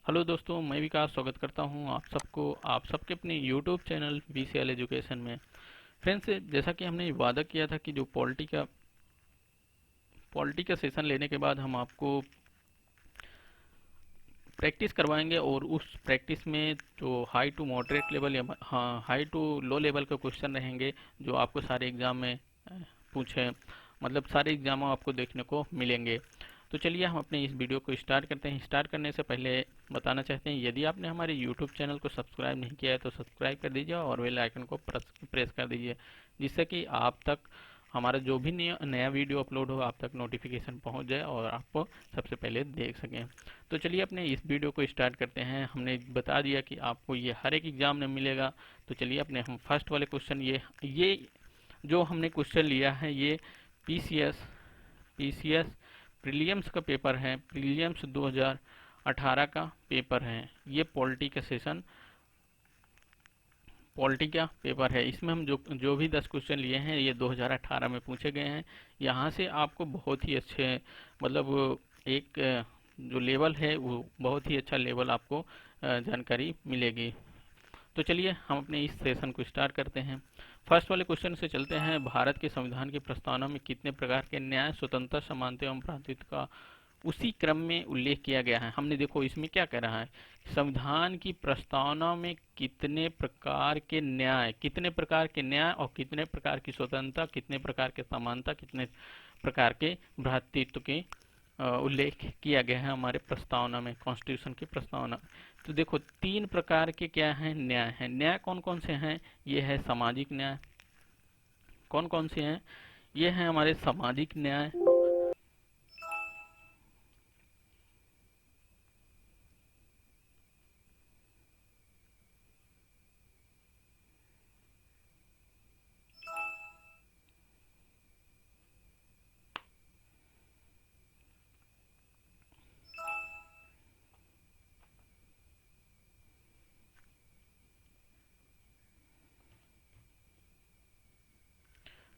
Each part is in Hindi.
हेलो दोस्तों, मैं विकास स्वागत करता हूं आप सबको आप सबके अपने यूट्यूब चैनल VCL एजुकेशन में। फ्रेंड्स, जैसा कि हमने वादा किया था कि जो पॉलिटी का सेशन लेने के बाद हम आपको प्रैक्टिस करवाएंगे और उस प्रैक्टिस में जो हाई टू मॉडरेट लेवल या हाई टू लो लेवल के क्वेश्चन रहेंगे जो आपको सारे एग्ज़ाम में पूछे, मतलब सारे एग्जाम आपको देखने को मिलेंगे। तो चलिए हम अपने इस वीडियो को स्टार्ट करते हैं। स्टार्ट करने से पहले बताना चाहते हैं, यदि आपने हमारे यूट्यूब चैनल को सब्सक्राइब नहीं किया है तो सब्सक्राइब कर दीजिए और बेल आइकन को प्रेस कर दीजिए, जिससे कि आप तक हमारा जो भी नया वीडियो अपलोड हो आप तक नोटिफिकेशन पहुंच जाए और आप सबसे पहले देख सकें। तो चलिए अपने इस वीडियो को स्टार्ट करते हैं। हमने बता दिया कि आपको ये हर एक एग्जाम में मिलेगा। तो चलिए अपने हम फर्स्ट वाले क्वेश्चन, ये जो हमने क्वेश्चन लिया है ये पीसीएस पीसीएस प्रीलियम्स का पेपर है। प्रीलियम्स 2018 का पेपर है। ये पॉलिटी का पेपर है। इसमें हम जो जो भी 10 क्वेश्चन लिए हैं ये 2018 में पूछे गए हैं। यहाँ से आपको बहुत ही अच्छे, मतलब एक जो लेवल है वो बहुत ही अच्छा लेवल आपको जानकारी मिलेगी। तो चलिए हम अपने इस सेशन को स्टार्ट करते हैं। फर्स्ट वाले क्वेश्चन से चलते हैं। भारत के संविधान की प्रस्तावना में कितने प्रकार के न्याय, स्वतंत्रता, समानता एवं भ्रातृत्व का उसी क्रम में उल्लेख किया गया है? हमने देखो इसमें क्या कह रहा है, संविधान की प्रस्तावना में कितने प्रकार के न्याय और कितने प्रकार की स्वतंत्रता, कितने प्रकार के समानता, कितने प्रकार के भ्रातृत्व के उल्लेख किया गया है हमारे प्रस्तावना में, कॉन्स्टिट्यूशन की प्रस्तावना। तो देखो 3 प्रकार के क्या हैं, न्याय हैं। न्याय कौन कौन से हैं? ये है सामाजिक न्याय। कौन कौन से हैं? ये हैं हमारे सामाजिक न्याय।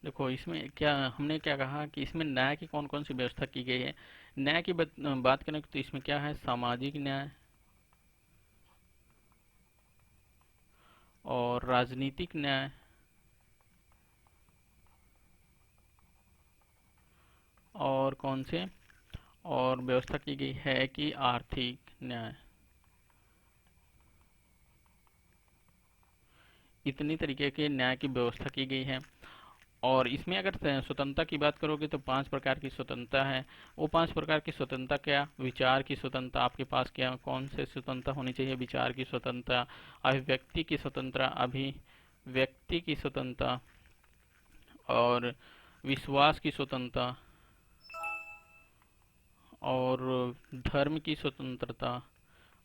देखो इसमें क्या हमने क्या कहा कि इसमें न्याय की कौन कौन सी व्यवस्था की गई है। न्याय की बात करें तो इसमें क्या है, सामाजिक न्याय और राजनीतिक न्याय और कौन से, और व्यवस्था की गई है कि आर्थिक न्याय। इतनी तरीके के न्याय की व्यवस्था की गई है। और इसमें अगर स्वतंत्रता की बात करोगे तो 5 प्रकार की स्वतंत्रता है। वो 5 प्रकार की स्वतंत्रता क्या, विचार की स्वतंत्रता, आपके पास क्या कौन से स्वतंत्रता होनी चाहिए, विचार की स्वतंत्रता, अभिव्यक्ति की स्वतंत्रता और विश्वास की स्वतंत्रता और धर्म की स्वतंत्रता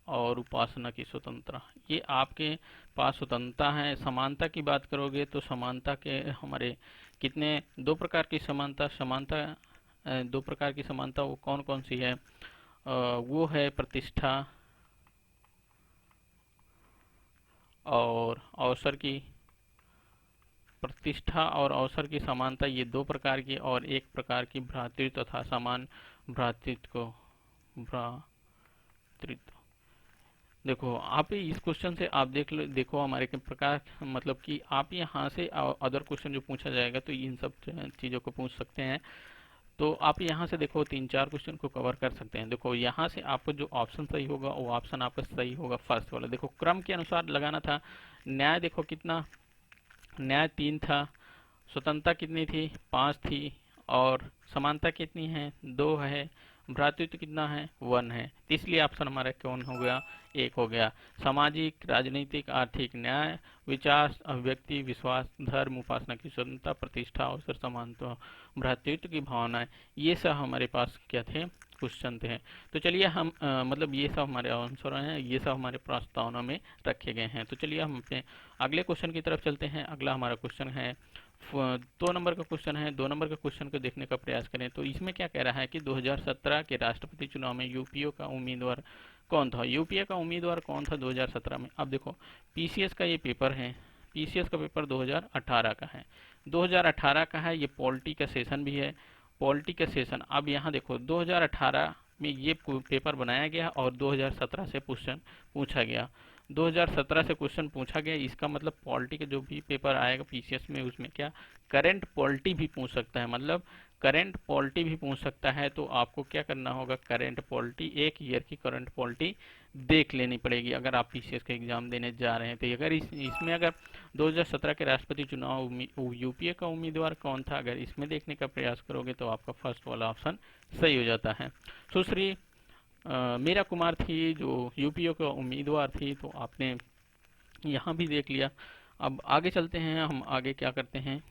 और उपासना की स्वतंत्रता, ये आपके पास स्वतंत्रता है। समानता की बात करोगे तो समानता के हमारे कितने, 2 प्रकार की दो प्रकार की समानता वो कौन कौन सी है? वो है प्रतिष्ठा और अवसर की, प्रतिष्ठा और अवसर की समानता, ये 2 प्रकार की, और एक प्रकार की भ्रातृत्व तथा समान भ्रातृत्व। देखो आप इस क्वेश्चन से आप देखो हमारे के प्रकार, मतलब कि आप यहाँ से अदर क्वेश्चन जो पूछा जाएगा तो इन सब चीज़ों को पूछ सकते हैं। तो आप यहाँ से देखो 3-4 क्वेश्चन को कवर कर सकते हैं। देखो यहाँ से आपको जो ऑप्शन सही होगा वो ऑप्शन आपका सही होगा, फर्स्ट वाला। देखो क्रम के अनुसार लगाना था। न्याय देखो कितना, न्याय 3 था। स्वतंत्रता कितनी थी, 5 थी। और समानता कितनी है, 2 है। भ्रातृत्व कितना है, 1 है। तो इसलिए ऑप्शन हमारा कौन हो गया, 1 हो गया। सामाजिक, राजनीतिक, आर्थिक, न्याय, विचार, अभिव्यक्ति, विश्वास, धर्म, उपासना की स्वतंत्रता, प्रतिष्ठा, अवसर, समानता, भ्रातृत्व की भावनाएं, ये सब हमारे पास क्या थे, क्वेश्चन थे। तो चलिए हम मतलब ये सब हमारे आंसर हैं, ये सब हमारे प्रस्तावना में रखे गए हैं। तो चलिए हम अपने अगले क्वेश्चन की तरफ चलते हैं। अगला हमारा क्वेश्चन है 2 नंबर का क्वेश्चन है। 2 नंबर का क्वेश्चन को देखने का प्रयास करें तो इसमें क्या कह रहा है कि 2017 के राष्ट्रपति चुनाव में यूपीए का उम्मीदवार कौन था? यूपीए का उम्मीदवार कौन था 2017 में? अब देखो पीसीएस का ये पेपर है, पीसीएस का पेपर 2018 का है। 2018 का है, ये पॉलिटी का सेशन भी है। पॉलिटी का सेशन, अब यहाँ देखो 2018 में ये पेपर बनाया गया और 2017 से क्वेश्चन पूछा गया। 2017 से क्वेश्चन पूछा गया, इसका मतलब पॉलिटी के जो भी पेपर आएगा पीसीएस में उसमें क्या करंट पॉलिटी भी पूछ सकता है, मतलब करंट पॉलिटी भी पूछ सकता है। तो आपको क्या करना होगा, करंट पॉलिटी, एक ईयर की करंट पॉलिटी देख लेनी पड़ेगी अगर आप पीसीएस का एग्जाम देने जा रहे हैं। तो अगर इसमें अगर 2017 के राष्ट्रपति चुनाव यूपीए का उम्मीदवार कौन था, अगर इसमें देखने का प्रयास करोगे तो आपका फर्स्ट वाला ऑप्शन सही हो जाता है। सुश्री मीरा कुमार थी जो यूपीए का उम्मीदवार थी, तो आपने यहाँ भी देख लिया। अब आगे चलते हैं, हम आगे क्या करते हैं।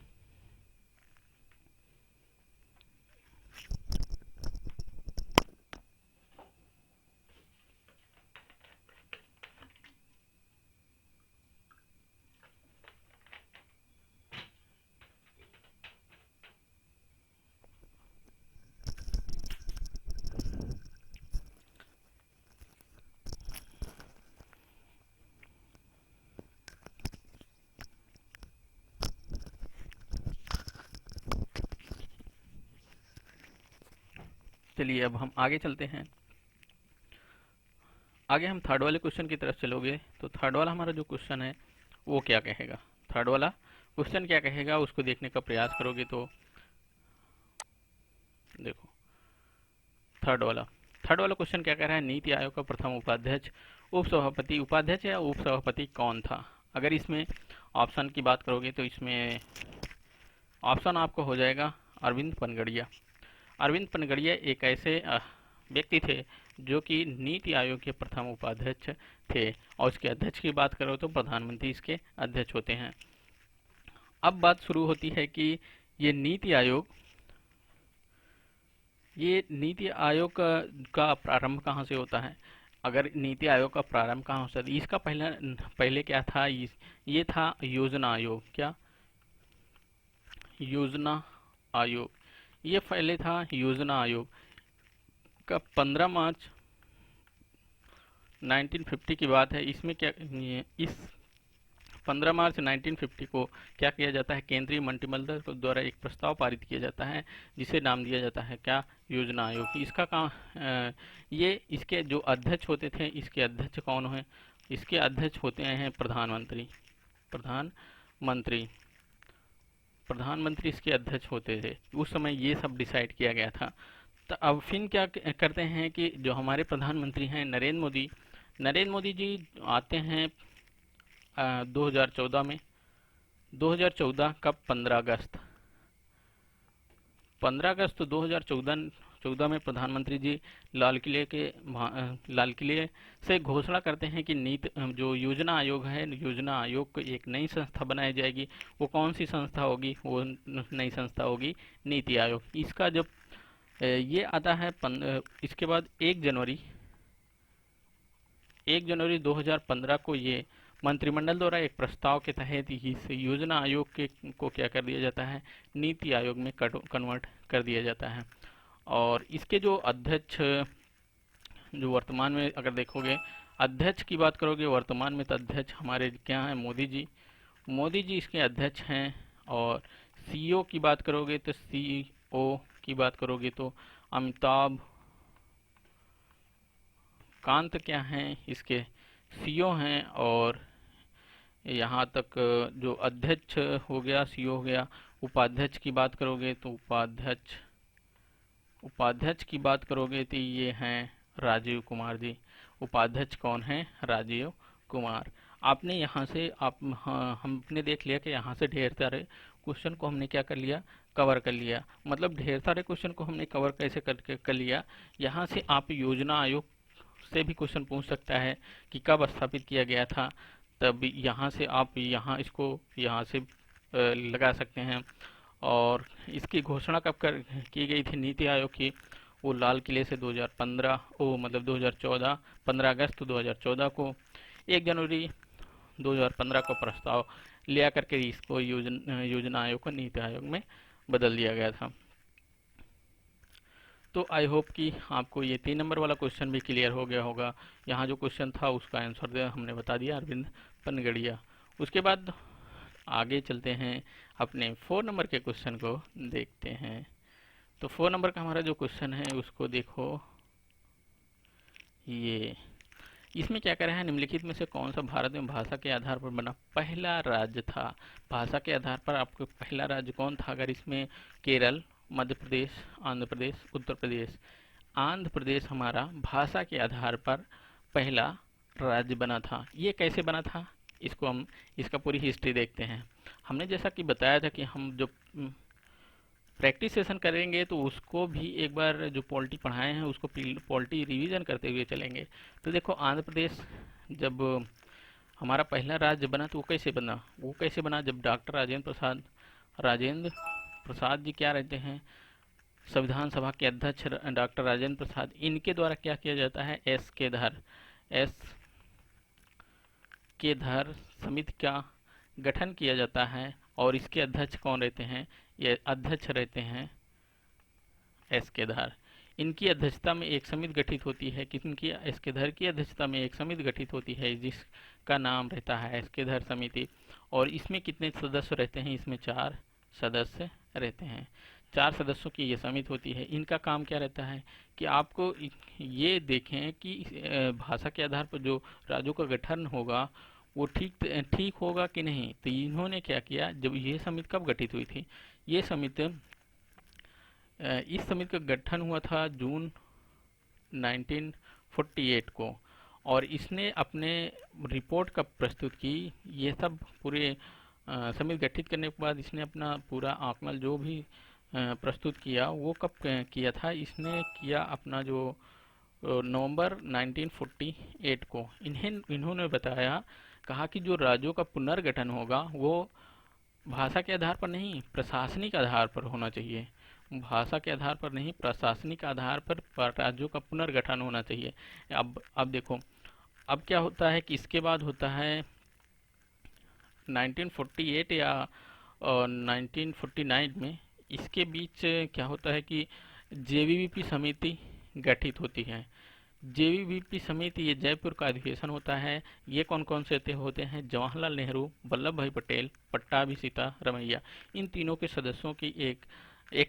चलिए अब हम आगे चलते हैं। आगे हम थर्ड वाले क्वेश्चन की तरफ चलोगे तो थर्ड वाला हमारा जो क्वेश्चन है वो क्या कहेगा, थर्ड वाला क्वेश्चन क्या कहेगा उसको देखने का प्रयास करोगे तो देखो थर्ड वाला क्वेश्चन क्या कह रहा है, नीति आयोग का प्रथम उपाध्यक्ष उपाध्यक्ष या उपसभापति कौन था। अगर इसमें ऑप्शन की बात करोगे तो इसमें ऑप्शन आपको हो जाएगा अरविंद पनगड़िया। अरविंद पनगड़िया एक ऐसे व्यक्ति थे जो कि नीति आयोग के प्रथम उपाध्यक्ष थे, और उसके अध्यक्ष की बात करो तो प्रधानमंत्री इसके अध्यक्ष होते हैं। अब बात शुरू होती है कि ये नीति आयोग का प्रारंभ कहाँ से होता है। अगर नीति आयोग का प्रारंभ कहाँ हो सकता है, इसका पहले क्या था, ये था योजना आयोग। क्या योजना आयोग, ये पहले था योजना आयोग का 15 मार्च 1950 की बात है। इसमें क्या, इस 15 मार्च 1950 को क्या किया जाता है, केंद्रीय मंत्रिमंडल द्वारा एक प्रस्ताव पारित किया जाता है जिसे नाम दिया जाता है क्या, योजना आयोग। इसका काम ये इसके जो अध्यक्ष होते थे, इसके अध्यक्ष कौन है, इसके अध्यक्ष होते हैं प्रधानमंत्री इसके अध्यक्ष होते थे। उस समय ये सब डिसाइड किया गया था। तो अब फिर क्या करते हैं कि जो हमारे प्रधानमंत्री हैं नरेंद्र मोदी जी आते हैं 2014 में। 2014 कब, 15 अगस्त 2014 में प्रधानमंत्री जी लाल किले से घोषणा करते हैं कि जो योजना आयोग है, योजना आयोग को एक नई संस्था बनाई जाएगी। वो कौन सी संस्था होगी, वो नई संस्था होगी नीति आयोग। इसका जब ये आता है इसके बाद 1 जनवरी 2015 को ये मंत्रिमंडल द्वारा एक प्रस्ताव के तहत इस योजना आयोग को क्या कर दिया जाता है, नीति आयोग में कन्वर्ट कर दिया जाता है। और इसके जो अध्यक्ष, जो वर्तमान में अगर देखोगे अध्यक्ष की बात करोगे, वर्तमान में तो अध्यक्ष हमारे क्या हैं, मोदी जी इसके अध्यक्ष हैं। और सीईओ की बात करोगे तो सीईओ की बात करोगे तो अमिताभ कांत क्या हैं, इसके सीईओ हैं। और यहाँ तक जो अध्यक्ष हो गया, सीईओ हो गया। उपाध्यक्ष की बात करोगे तो उपाध्यक्ष की बात करोगे तो ये हैं राजीव कुमार जी। उपाध्यक्ष कौन है, राजीव कुमार। आपने यहाँ से हाँ, हमने देख लिया कि यहाँ से ढेर सारे क्वेश्चन को हमने क्या कर लिया, कवर कर लिया। मतलब ढेर सारे क्वेश्चन को हमने कवर कैसे कर लिया, यहाँ से आप योजना आयोग से भी क्वेश्चन पूछ सकता है कि कब स्थापित किया गया था। तब यहाँ से आप यहाँ से लगा सकते हैं। और इसकी घोषणा कब की गई थी नीति आयोग की, वो लाल किले से 2015 मतलब 2014 15 अगस्त 2014 को, 1 जनवरी 2015 को प्रस्ताव लिया करके इसको योजना आयोग को नीति आयोग में बदल दिया गया था। तो आई होप कि आपको ये 3 नंबर वाला क्वेश्चन भी क्लियर हो गया होगा। यहाँ जो क्वेश्चन था उसका आंसर हमने बता दिया, अरविंद पनगड़िया। उसके बाद आगे चलते हैं, अपने 4 नंबर के क्वेश्चन को देखते हैं। तो 4 नंबर का हमारा जो क्वेश्चन है उसको देखो। ये इसमें क्या करा है, निम्नलिखित में से कौन सा भारत में भाषा के आधार पर बना पहला राज्य था। भाषा के आधार पर आपको पहला राज्य कौन था? अगर इसमें केरल, मध्य प्रदेश, आंध्र प्रदेश, उत्तर प्रदेश। आंध्र प्रदेश हमारा भाषा के आधार पर पहला राज्य बना था। ये कैसे बना था, इसको हम इसका पूरी हिस्ट्री देखते हैं। हमने जैसा कि बताया था कि हम जो प्रैक्टिस सेशन करेंगे तो उसको भी एक बार जो पॉलिटी पढ़ाए हैं उसको पॉलिटी रिवीजन करते हुए चलेंगे। तो देखो, आंध्र प्रदेश जब हमारा पहला राज्य बना तो वो कैसे बना जब डॉक्टर राजेंद्र प्रसाद जी क्या रहते हैं, संविधान सभा के अध्यक्ष डॉक्टर राजेंद्र प्रसाद, इनके द्वारा क्या किया जाता है, एस के धर समिति का गठन किया जाता है। और इसके अध्यक्ष कौन रहते हैं? ये अध्यक्ष रहते हैं एस के धर। इनकी अध्यक्षता में एक समिति गठित होती है। किसकी? एस के धर की अध्यक्षता में एक समिति गठित होती है जिसका नाम रहता है एस के धर समिति। और इसमें कितने सदस्य रहते हैं? इसमें 4 सदस्य रहते हैं। 4 सदस्यों की ये समिति होती है। इनका काम क्या रहता है कि आपको ये देखें कि भाषा के आधार पर जो राज्यों का गठन होगा वो ठीक होगा कि नहीं। तो इन्होंने क्या किया, जब ये समिति कब गठित हुई थी, ये समिति इस समिति का गठन हुआ था जून 1948 को। और इसने अपने रिपोर्ट कब प्रस्तुत की, ये सब पूरे समिति गठित करने के बाद इसने अपना पूरा आकलन जो भी प्रस्तुत किया वो कब किया था, इसने किया अपना जो नवंबर 1948 को। इन्होंने बताया, कहा कि जो राज्यों का पुनर्गठन होगा वो भाषा के आधार पर नहीं, प्रशासनिक आधार पर होना चाहिए। भाषा के आधार पर नहीं, प्रशासनिक आधार पर राज्यों का पुनर्गठन होना चाहिए। अब देखो, अब क्या होता है कि इसके बाद होता है 1948 या 1949 में, इसके बीच क्या होता है कि जेवीवीपी समिति गठित होती है। जेवीवीपी समिति, ये जयपुर का अधिवेशन होता है। ये कौन कौन से होते हैं? जवाहरलाल नेहरू, वल्लभ भाई पटेल, पट्टाभी सीतारमैया, इन तीनों के सदस्यों की एक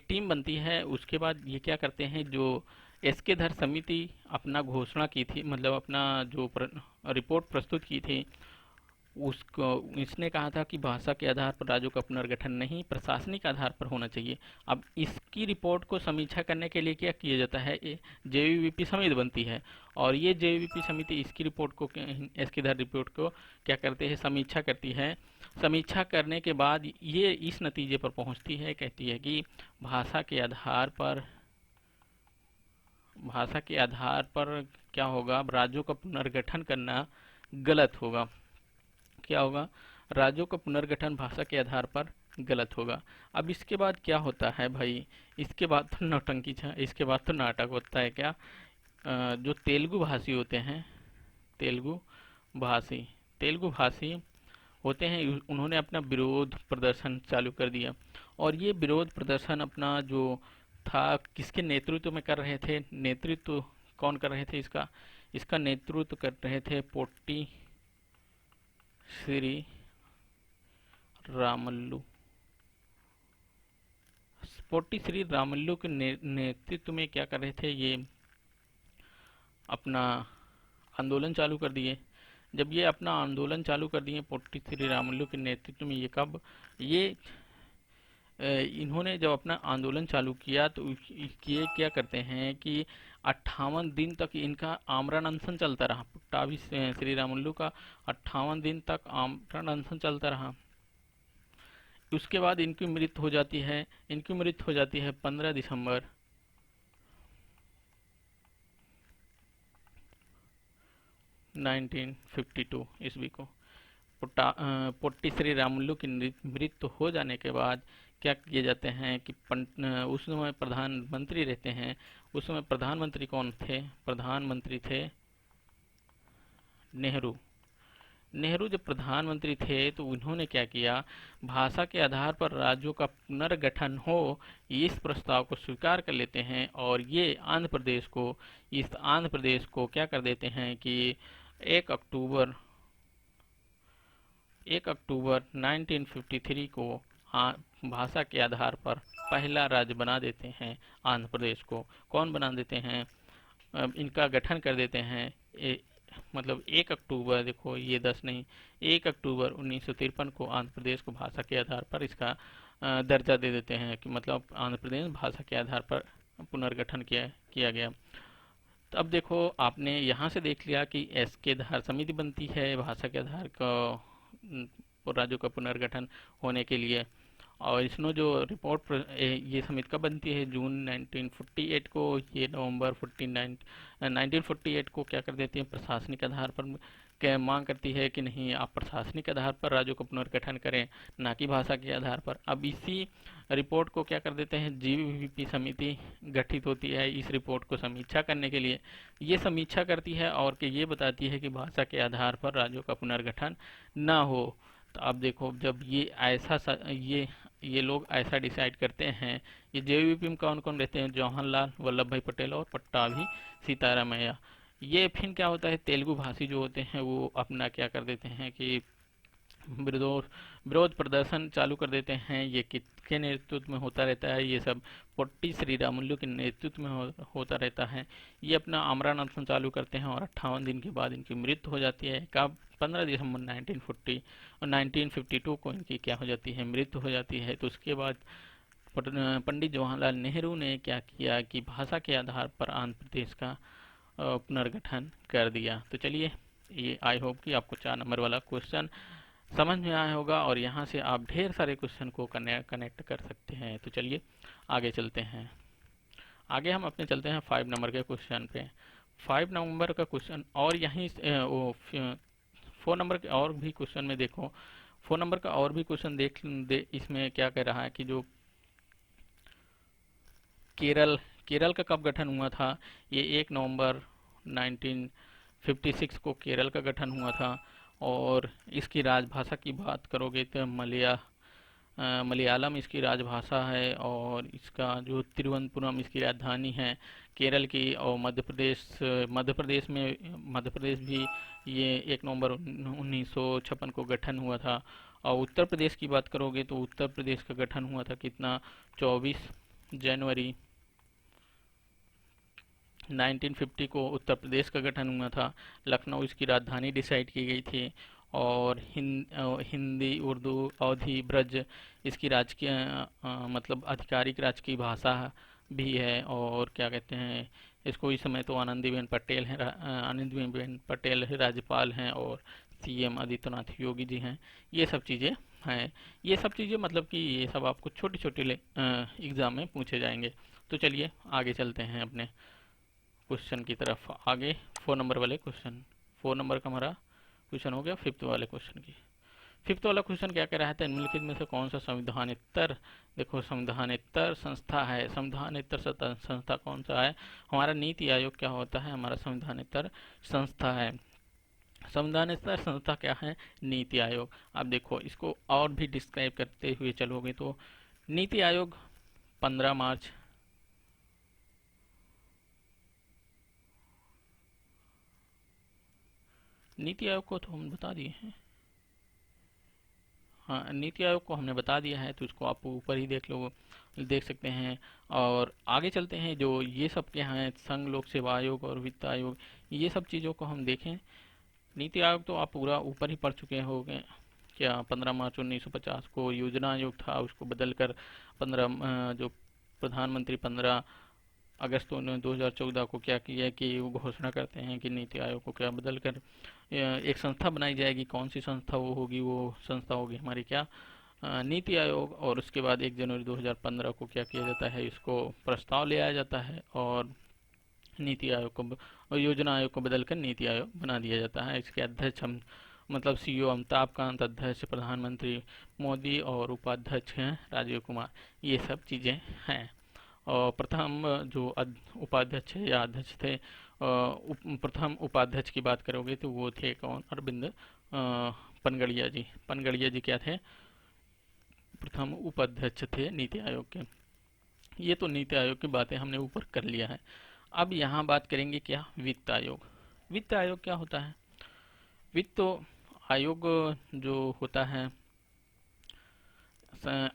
टीम बनती है। उसके बाद ये क्या करते हैं, जो एस के धर समिति अपना घोषणा की थी, मतलब अपना जो रिपोर्ट प्रस्तुत की थी, उसको इसने कहा था कि भाषा के आधार पर राज्यों का पुनर्गठन नहीं, प्रशासनिक आधार पर होना चाहिए। अब इसकी रिपोर्ट को समीक्षा करने के लिए क्या किया जाता है, जेवीवीपी समिति बनती है। और ये जेवीवीपी समिति इसकी रिपोर्ट को, एस के धर रिपोर्ट को क्या करते हैं, समीक्षा करती है। समीक्षा करने के बाद ये इस नतीजे पर पहुंचती है, कहती है कि भाषा के आधार पर क्या होगा, राज्यों का पुनर्गठन करना गलत होगा। क्या होगा, राज्यों का पुनर्गठन भाषा के आधार पर गलत होगा। अब इसके बाद क्या होता है भाई, इसके बाद तो नौटंकी इसके बाद तो नाटक होता है। क्या, जो तेलुगु भाषी होते हैं, तेलुगु भाषी तेलुगु भाषी होते हैं, उन्होंने अपना विरोध प्रदर्शन चालू कर दिया। और ये विरोध प्रदर्शन अपना जो था, किसके नेतृत्व में कर रहे थे? नेतृत्व कौन कर रहे थे इसका? इसका नेतृत्व कर रहे थे पोट्टी श्री रामल्लू। पोट्टी श्री रामल्लू के नेतृत्व में क्या कर रहे थे, ये अपना आंदोलन चालू कर दिए। जब ये अपना आंदोलन चालू कर दिए पोट्टी श्री रामल्लू के नेतृत्व में, ये इन्होंने जब अपना आंदोलन चालू किया तो ये क्या करते हैं कि 58 दिन तक इनका आमरण अनशन चलता रहा। पट्टाभी श्री रामुलु का 58 दिन तक आमरण अनशन चलता रहा। उसके बाद इनकी मृत्यु हो जाती है 15 दिसंबर 1952 ईस्वी को। पोट्टी श्री रामुलु की मृत्यु हो जाने के बाद क्या किए जाते हैं कि उस समय प्रधानमंत्री रहते हैं। उस समय प्रधानमंत्री कौन थे? प्रधानमंत्री थे नेहरू। नेहरू जब प्रधानमंत्री थे तो उन्होंने क्या किया, भाषा के आधार पर राज्यों का पुनर्गठन हो, इस प्रस्ताव को स्वीकार कर लेते हैं। और ये इस आंध्र प्रदेश को क्या कर देते हैं कि 1 अक्टूबर 1953 को भाषा के आधार पर पहला राज्य बना देते हैं आंध्र प्रदेश को। कौन बना देते हैं? इनका गठन कर देते हैं। मतलब 1 अक्टूबर, देखो ये 10 नहीं, 1 अक्टूबर 1953 को आंध्र प्रदेश को भाषा के आधार पर इसका दर्जा दे देते हैं, कि मतलब आंध्र प्रदेश भाषा के आधार पर पुनर्गठन किया गया। तो अब देखो, आपने यहाँ से देख लिया कि एस के आधार समिति बनती है भाषा के आधार का राज्यों का पुनर्गठन होने के लिए। और इसमें जो रिपोर्ट ये समिति कब बनती है, जून 1948 को। ये नवंबर 1948 को क्या कर देती है, प्रशासनिक आधार पर क्या मांग करती है कि नहीं, आप प्रशासनिक आधार पर राज्यों का पुनर्गठन करें, ना कि भाषा के आधार पर। अब इसी रिपोर्ट को क्या कर देते हैं, जीवीपी समिति गठित होती है इस रिपोर्ट को समीक्षा करने के लिए। ये समीक्षा करती है और कि ये बताती है कि भाषा के आधार पर राज्यों का पुनर्गठन ना हो। तो अब देखो, जब ये लोग ऐसा डिसाइड करते हैं, ये जेवीपी में कौन कौन रहते हैं, जवाहरलाल वल्लभ भाई पटेल और पट्टाभी सीतारामैया। ये फिर क्या होता है, तेलुगु भाषी जो होते हैं वो अपना क्या कर देते हैं कि विरोध विरोध प्रदर्शन चालू कर देते हैं। ये किसके नेतृत्व में होता रहता है, ये सब पोट्टी श्रीरामुलु के नेतृत्व में होता रहता है। ये अपना आमरण अनशन चालू करते हैं और 58 दिन के बाद इनकी मृत्यु हो जाती है। कब, 15 दिसंबर 1940 और 1952 को इनकी क्या हो जाती है, मृत्यु हो जाती है। तो उसके बाद पंडित जवाहरलाल नेहरू ने क्या किया कि भाषा के आधार पर आंध्र प्रदेश का पुनर्गठन कर दिया। तो चलिए, ये आई होप कि आपको 4 नंबर वाला क्वेश्चन समझ में आया होगा और यहाँ से आप ढेर सारे क्वेश्चन को कनेक्ट कर सकते हैं। तो चलिए आगे चलते हैं। आगे हम अपने चलते हैं 5 नंबर के क्वेश्चन पे। 5 नंबर का क्वेश्चन, और यहीं 4 नंबर के और भी क्वेश्चन में देखो, 4 नंबर का और भी क्वेश्चन इसमें क्या कह रहा है कि जो केरल केरल का कब गठन हुआ था। ये 1 नवंबर 1956 को केरल का गठन हुआ था। और इसकी राजभाषा की बात करोगे तो मलयालम इसकी राजभाषा है। और इसका जो तिरुवनंतपुरम इसकी राजधानी है केरल की। और मध्य प्रदेश भी ये 1 नवंबर 1956 को गठन हुआ था। और उत्तर प्रदेश की बात करोगे तो उत्तर प्रदेश का गठन हुआ था कितना, 24 जनवरी 1950 को उत्तर प्रदेश का गठन हुआ था। लखनऊ इसकी राजधानी डिसाइड की गई थी। और हिंदी, उर्दू, अवधी, ब्रज इसकी राजकीय मतलब आधिकारिक राजकीय भाषा भी है। और क्या कहते हैं इसको, इस समय तो आनंदीबेन पटेल है राज्यपाल हैं और सीएम आदित्यनाथ योगी जी हैं। ये सब चीज़ें हैं। ये सब चीज़ें मतलब कि ये सब आपको छोटी छोटी एग्ज़ाम में पूछे जाएंगे। तो चलिए आगे चलते हैं अपने क्वेश्चन की तरफ। आगे 4 नंबर वाले क्वेश्चन, 4 नंबर का हमारा क्वेश्चन हो गया 5th वाले क्वेश्चन की। 5th वाला क्वेश्चन क्या कह रहा है, निम्नलिखित में से कौन सा संविधानेतर, देखो संविधानेतर संस्था है। संविधानेतर संस्था कौन सा है, हमारा नीति आयोग क्या होता है, हमारा संविधानेतर संस्था है। संविधानेतर संस्था क्या है, नीति आयोग। आप देखो इसको और भी डिस्क्राइब करते हुए चलोगे तो नीति आयोग 15 मार्च, नीति आयोग को तो हम बता दिए हैं। हाँ, नीति आयोग को हमने बता दिया है, तो इसको आप ऊपर ही देख सकते हैं। और आगे चलते हैं, जो ये सब क्या हैं, संघ लोक सेवा आयोग और वित्त आयोग, ये सब चीज़ों को हम देखें। नीति आयोग तो आप पूरा ऊपर ही पढ़ चुके होंगे। क्या 15 मार्च 1950 को योजना आयोग था, उसको बदलकर 15 जो प्रधानमंत्री 15 अगस्त 2014 को क्या किया कि वो घोषणा करते हैं कि नीति आयोग को क्या बदलकर एक संस्था बनाई जाएगी। कौन सी संस्था वो होगी, वो संस्था होगी हमारी क्या, नीति आयोग। और उसके बाद 1 जनवरी 2015 को क्या किया जाता है, इसको प्रस्ताव ले आया जाता है और नीति आयोग को, योजना आयोग को बदलकर नीति आयोग बना दिया जाता है। इसके अध्यक्ष हम मतलब सीईओ अमिताभ कांत, अध्यक्ष प्रधानमंत्री मोदी और उपाध्यक्ष हैं राजीव कुमार। ये सब चीज़ें हैं। और प्रथम जो उपाध्यक्ष या अध्यक्ष थे, प्रथम उपाध्यक्ष की बात करोगे तो वो थे कौन, अरविंद पनगड़िया जी। पनगड़िया जी क्या थे, प्रथम उपाध्यक्ष थे नीति आयोग के। ये तो नीति आयोग की बातें हमने ऊपर कर लिया है। अब यहाँ बात करेंगे क्या, वित्त आयोग। वित्त आयोग क्या होता है, वित्त आयोग जो होता है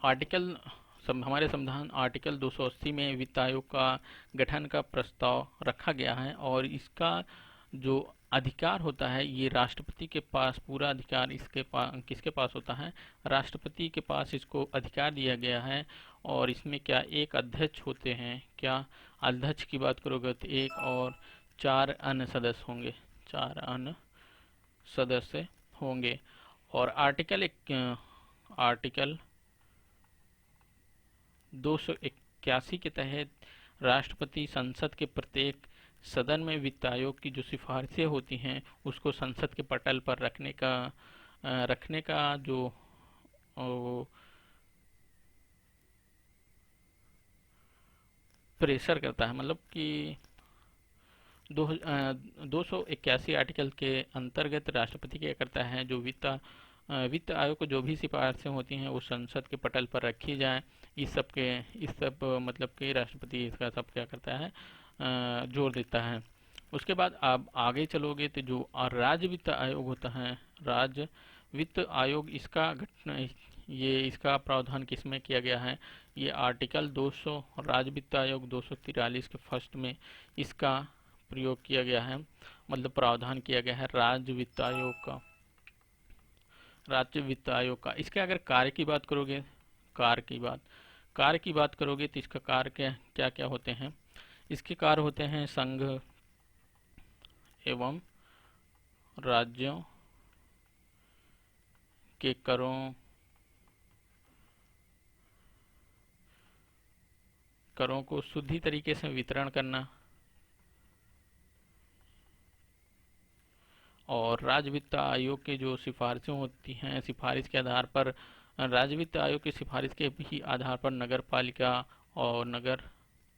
आर्टिकल हमारे संविधान आर्टिकल 280 में वित्त आयोग का गठन का प्रस्ताव रखा गया है, और इसका जो अधिकार होता है ये राष्ट्रपति के पास, पूरा अधिकार इसके पास, किसके पास होता है, राष्ट्रपति के पास इसको अधिकार दिया गया है। और इसमें क्या एक अध्यक्ष होते हैं, क्या अध्यक्ष की बात करोगे तो एक और 4 अन्य सदस्य होंगे, 4 अन्य सदस्य होंगे। और आर्टिकल 281 के तहत राष्ट्रपति संसद के प्रत्येक सदन में वित्त आयोग की जो सिफारिशें होती हैं उसको संसद के पटल पर रखने का जो प्रेशर करता है, मतलब कि 281 आर्टिकल के अंतर्गत राष्ट्रपति क्या करता है, जो वित्त आयोग को जो भी सिफारिशें होती हैं वो संसद के पटल पर रखी जाए। इस सब मतलब कि राष्ट्रपति इसका सब क्या करता है, जोर देता है। उसके बाद आप आगे चलोगे तो जो राज्य वित्त आयोग होता है, राज्य वित्त आयोग, इसका प्रावधान किसमें किया गया है, ये आर्टिकल 200 राज्य वित्त आयोग 243 के फर्स्ट में इसका प्रयोग किया गया है, मतलब प्रावधान किया गया है राज्य वित्त आयोग का। इसके अगर कार्य की बात करोगे, कार्य की बात करोगे तो इसका कार्य क्या क्या होते हैं। इसके कार्य होते हैं संघ एवं राज्यों के करों को शुद्ध तरीके से वितरण करना, और राज्य वित्त आयोग की जो सिफारिशें होती हैं, सिफारिश के आधार पर, राज्य वित्त आयोग की सिफारिश के भी आधार पर नगर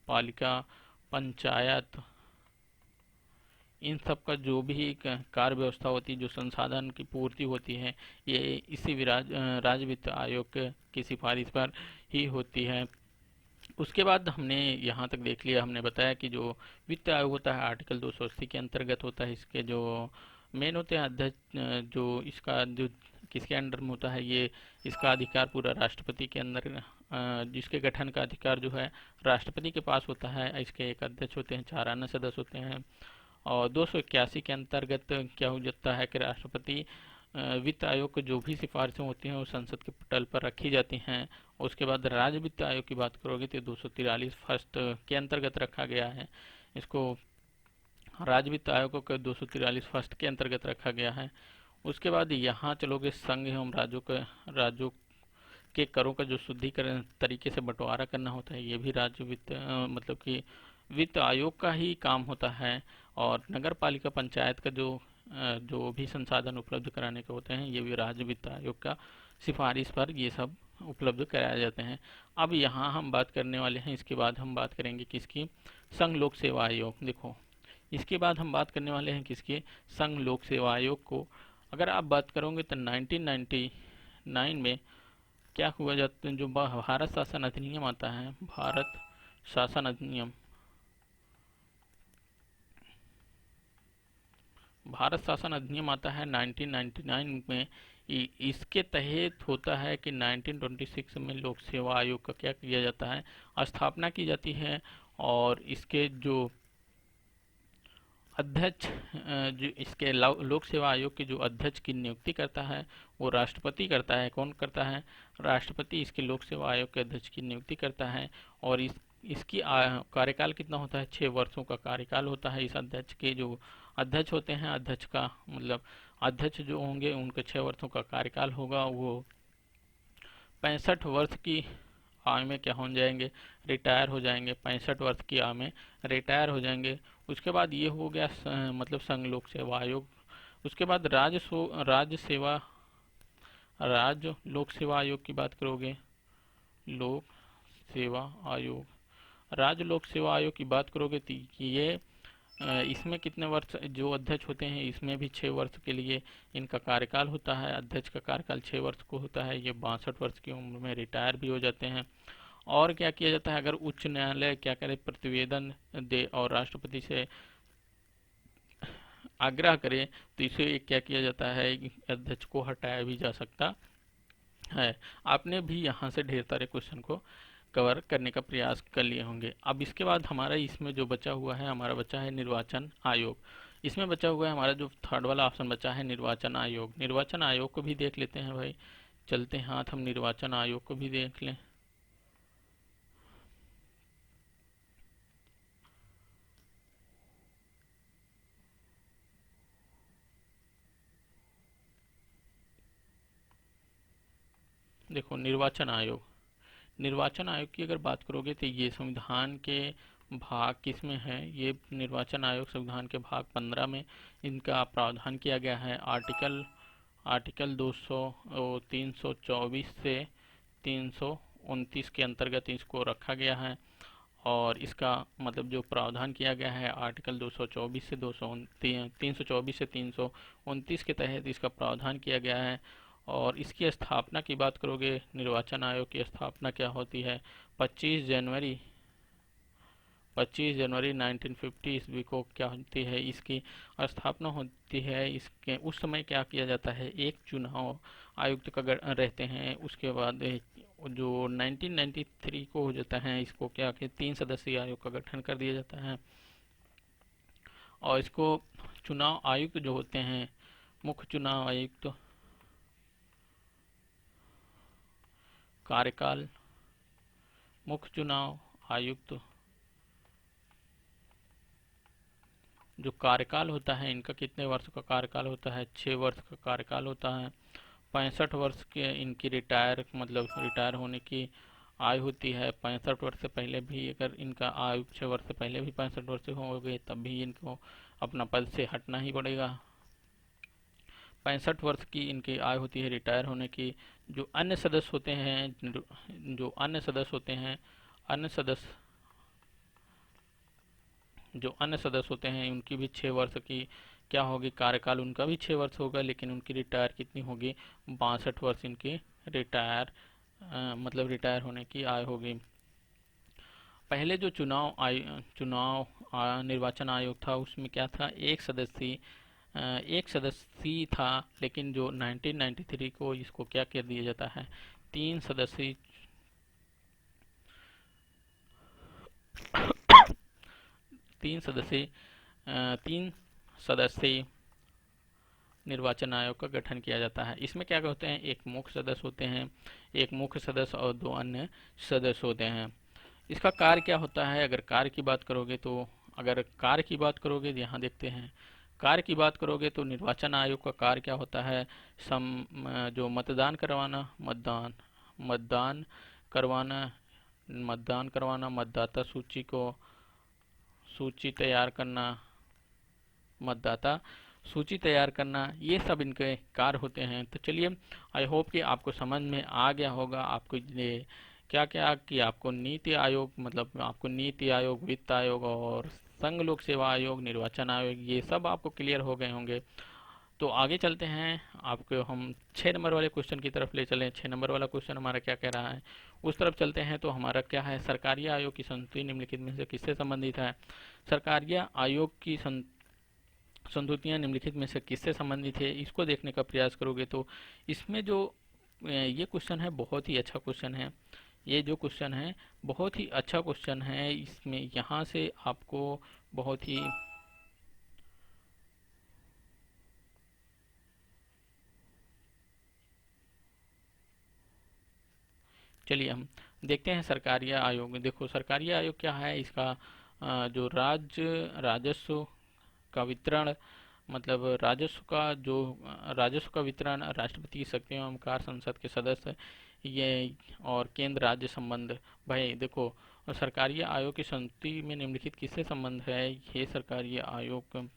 पालिका पंचायत, इन सब का जो भी कार्य व्यवस्था होती है, जो संसाधन की पूर्ति होती है, ये इसी राज्य वित्त आयोग की सिफारिश पर ही होती है। उसके बाद हमने यहाँ तक देख लिया, हमने बताया कि जो वित्त आयोग होता है आर्टिकल 280 के अंतर्गत होता है। इसके जो मेन होते हैं अध्यक्ष, जो इसका जो किसके अंडर में होता है, ये इसका अधिकार पूरा राष्ट्रपति के अंदर, जिसके गठन का अधिकार जो है राष्ट्रपति के पास होता है। इसके एक अध्यक्ष होते हैं, 4 अन्य सदस्य होते हैं। और 281 के अंतर्गत क्या हो जाता है कि राष्ट्रपति वित्त आयोग को जो भी सिफारिशें होती हैं वो संसद के पटल पर रखी जाती हैं। उसके बाद राज्य वित्त आयोग की बात करोगे तो 243 फर्स्ट के अंतर्गत रखा गया है, इसको राज्य वित्त आयोग को 243 फर्स्ट के अंतर्गत रखा गया है। उसके बाद यहाँ चलोगे संघ एवं राज्यों के करों का जो शुद्धिकरण तरीके से बंटवारा करना होता है, ये भी राज्य वित्त मतलब कि वित्त आयोग का ही काम होता है। और नगर पालिका पंचायत का जो भी संसाधन उपलब्ध कराने के होते हैं, ये भी राज्य वित्त आयोग का सिफारिश पर ये सब उपलब्ध कराए जाते हैं। अब यहाँ हम बात करने वाले हैं, इसके बाद हम बात करेंगे किसकी, संघ लोक सेवा आयोग। देखो, इसके बाद हम बात करने वाले हैं किसके, संघ लोक सेवा आयोग को। अगर आप बात करोगे तो 1999 में क्या हुआ जाता है, जो भारत शासन अधिनियम आता है, भारत शासन अधिनियम आता है 1999 में। इसके तहत होता है कि 1926 में लोक सेवा आयोग का क्या किया जाता है, स्थापना की जाती है। और इसके जो अध्यक्ष, जो इसके लोक सेवा आयोग के जो अध्यक्ष की नियुक्ति करता है वो राष्ट्रपति करता है। कौन करता है, राष्ट्रपति इसके लोक सेवा आयोग के अध्यक्ष की नियुक्ति करता है। और इसकी कार्यकाल कितना होता है, 6 वर्षों का कार्यकाल होता है। इस अध्यक्ष के जो अध्यक्ष होते हैं, अध्यक्ष का मतलब अध्यक्ष जो होंगे उनके 6 वर्षों का कार्यकाल होगा। वो 65 वर्ष की आयु में क्या हो जाएंगे, रिटायर हो जाएंगे, 65 वर्ष की आयु में रिटायर हो जाएंगे। उसके बाद ये हो गया मतलब संघ लोक सेवा आयोग। उसके बाद राज्य लोक सेवा आयोग की बात करोगे, लोक सेवा आयोग, राज्य लोक सेवा आयोग की बात करोगे तो ये इसमें कितने वर्ष जो अध्यक्ष होते हैं, इसमें भी 6 वर्ष के लिए इनका कार्यकाल होता है। अध्यक्ष का कार्यकाल 6 वर्ष को होता है। ये 62 वर्ष की उम्र में रिटायर भी हो जाते हैं। और क्या किया जाता है, अगर उच्च न्यायालय क्या करे, प्रतिवेदन दे और राष्ट्रपति से आग्रह करे तो इसे क्या किया जाता है, अध्यक्ष को हटाया भी जा सकता है। आपने भी यहाँ से ढेर सारे क्वेश्चन को कवर करने का प्रयास कर लिए होंगे। अब इसके बाद हमारा इसमें जो बचा हुआ है, हमारा बचा है निर्वाचन आयोग। इसमें बचा हुआ है हमारा जो थर्ड वाला ऑप्शन बचा है निर्वाचन आयोग। निर्वाचन आयोग को भी देख लेते हैं भाई, चलते हैं हाथ हम निर्वाचन आयोग को भी देख लें। देखो निर्वाचन आयोग की अगर बात करोगे तो ये संविधान के भाग किस में है, ये निर्वाचन आयोग संविधान के भाग 15 में इनका प्रावधान किया गया है। आर्टिकल 324 से 329 के अंतर्गत इसको रखा गया है। और इसका मतलब जो प्रावधान किया गया है आर्टिकल 224 से 324 से 329 के तहत इसका प्रावधान किया गया है। और इसकी स्थापना की बात करोगे, निर्वाचन आयोग की स्थापना क्या होती है, 25 जनवरी 1950 ईस्वी को क्या होती है, इसकी स्थापना होती है। इसके उस समय क्या किया जाता है, एक चुनाव आयुक्त का रहते हैं। उसके बाद जो 1993 को हो जाता है, इसको क्या कि 3 सदस्यीय आयोग का गठन कर दिया जाता है। और इसको चुनाव आयुक्त जो होते हैं, मुख्य चुनाव आयुक्त, कार्यकाल मुख्य चुनाव आयुक्त, जो कार्यकाल होता है इनका कितने वर्ष का कार्यकाल होता है, 6 वर्ष का कार्यकाल होता है। 65 वर्ष के इनकी रिटायर होने की आयु होती है। 65 वर्ष से पहले भी अगर इनका आयु 6 वर्ष से पहले भी 65 वर्ष हो गए तब भी इनको अपना पद से हटना ही पड़ेगा। 65 वर्ष की इनकी आयु होती है रिटायर होने की। जो अन्य सदस्य होते हैं, जो अन्य सदस्य होते हैं उनकी भी 6 वर्ष की क्या होगी, कार्यकाल उनका भी 6 वर्ष होगा, लेकिन उनकी रिटायर कितनी होगी, 62 वर्ष इनकी रिटायर होने की आयु होगी। पहले जो निर्वाचन आयोग था उसमें क्या था, एक सदस्य था। लेकिन जो 1993 को इसको क्या कर दिया जाता है, 3 सदस्यीय तीन सदस्यीय 3 सदस्यीय निर्वाचन आयोग का गठन किया जाता है। इसमें क्या होते हैं, एक मुख्य सदस्य होते हैं, एक मुख्य सदस्य और 2 अन्य सदस्य होते हैं। इसका कार्य क्या होता है, अगर कार्य की बात करोगे तो यहाँ देखते हैं। कार्य की बात करोगे तो निर्वाचन आयोग का कार्य क्या होता है, जो मतदान करवाना, मतदाता सूची तैयार करना, मतदाता सूची तैयार करना, ये सब इनके कार्य होते हैं। तो चलिए, आई होप कि आपको समझ में आ गया होगा। आपको ये क्या क्या कि आपको नीति आयोग, वित्त आयोग और संघ लोक सेवा आयोग, निर्वाचन आयोग, ये सब आपको क्लियर हो गए होंगे। तो आगे चलते हैं, आपको हम 6 नंबर वाले क्वेश्चन की तरफ ले चलें। 6 नंबर वाला क्वेश्चन हमारा क्या कह रहा है, उस तरफ चलते हैं। तो हमारा क्या है, सरकारी आयोग की संस्तुति निम्नलिखित में से किससे संबंधित है। सरकारी आयोग की संस्तुतियाँ निम्नलिखित में से किससे संबंधित है, इसको देखने का प्रयास करोगे तो इसमें जो ये क्वेश्चन है बहुत ही अच्छा क्वेश्चन है। ये जो क्वेश्चन है बहुत ही अच्छा क्वेश्चन है। इसमें यहाँ से आपको बहुत ही चलिए हम देखते हैं सरकारी आयोग में। देखो सरकारी आयोग क्या है, इसका जो राजस्व का वितरण, राजस्व का वितरण, राष्ट्रपति की शक्तियों एवं कार्य संसद के सदस्य, ये और केंद्र राज्य संबंध। भाई देखो, सरकारी आयोग की संस्तुति में निम्नलिखित किससे संबंध है, ये सरकारी आयोग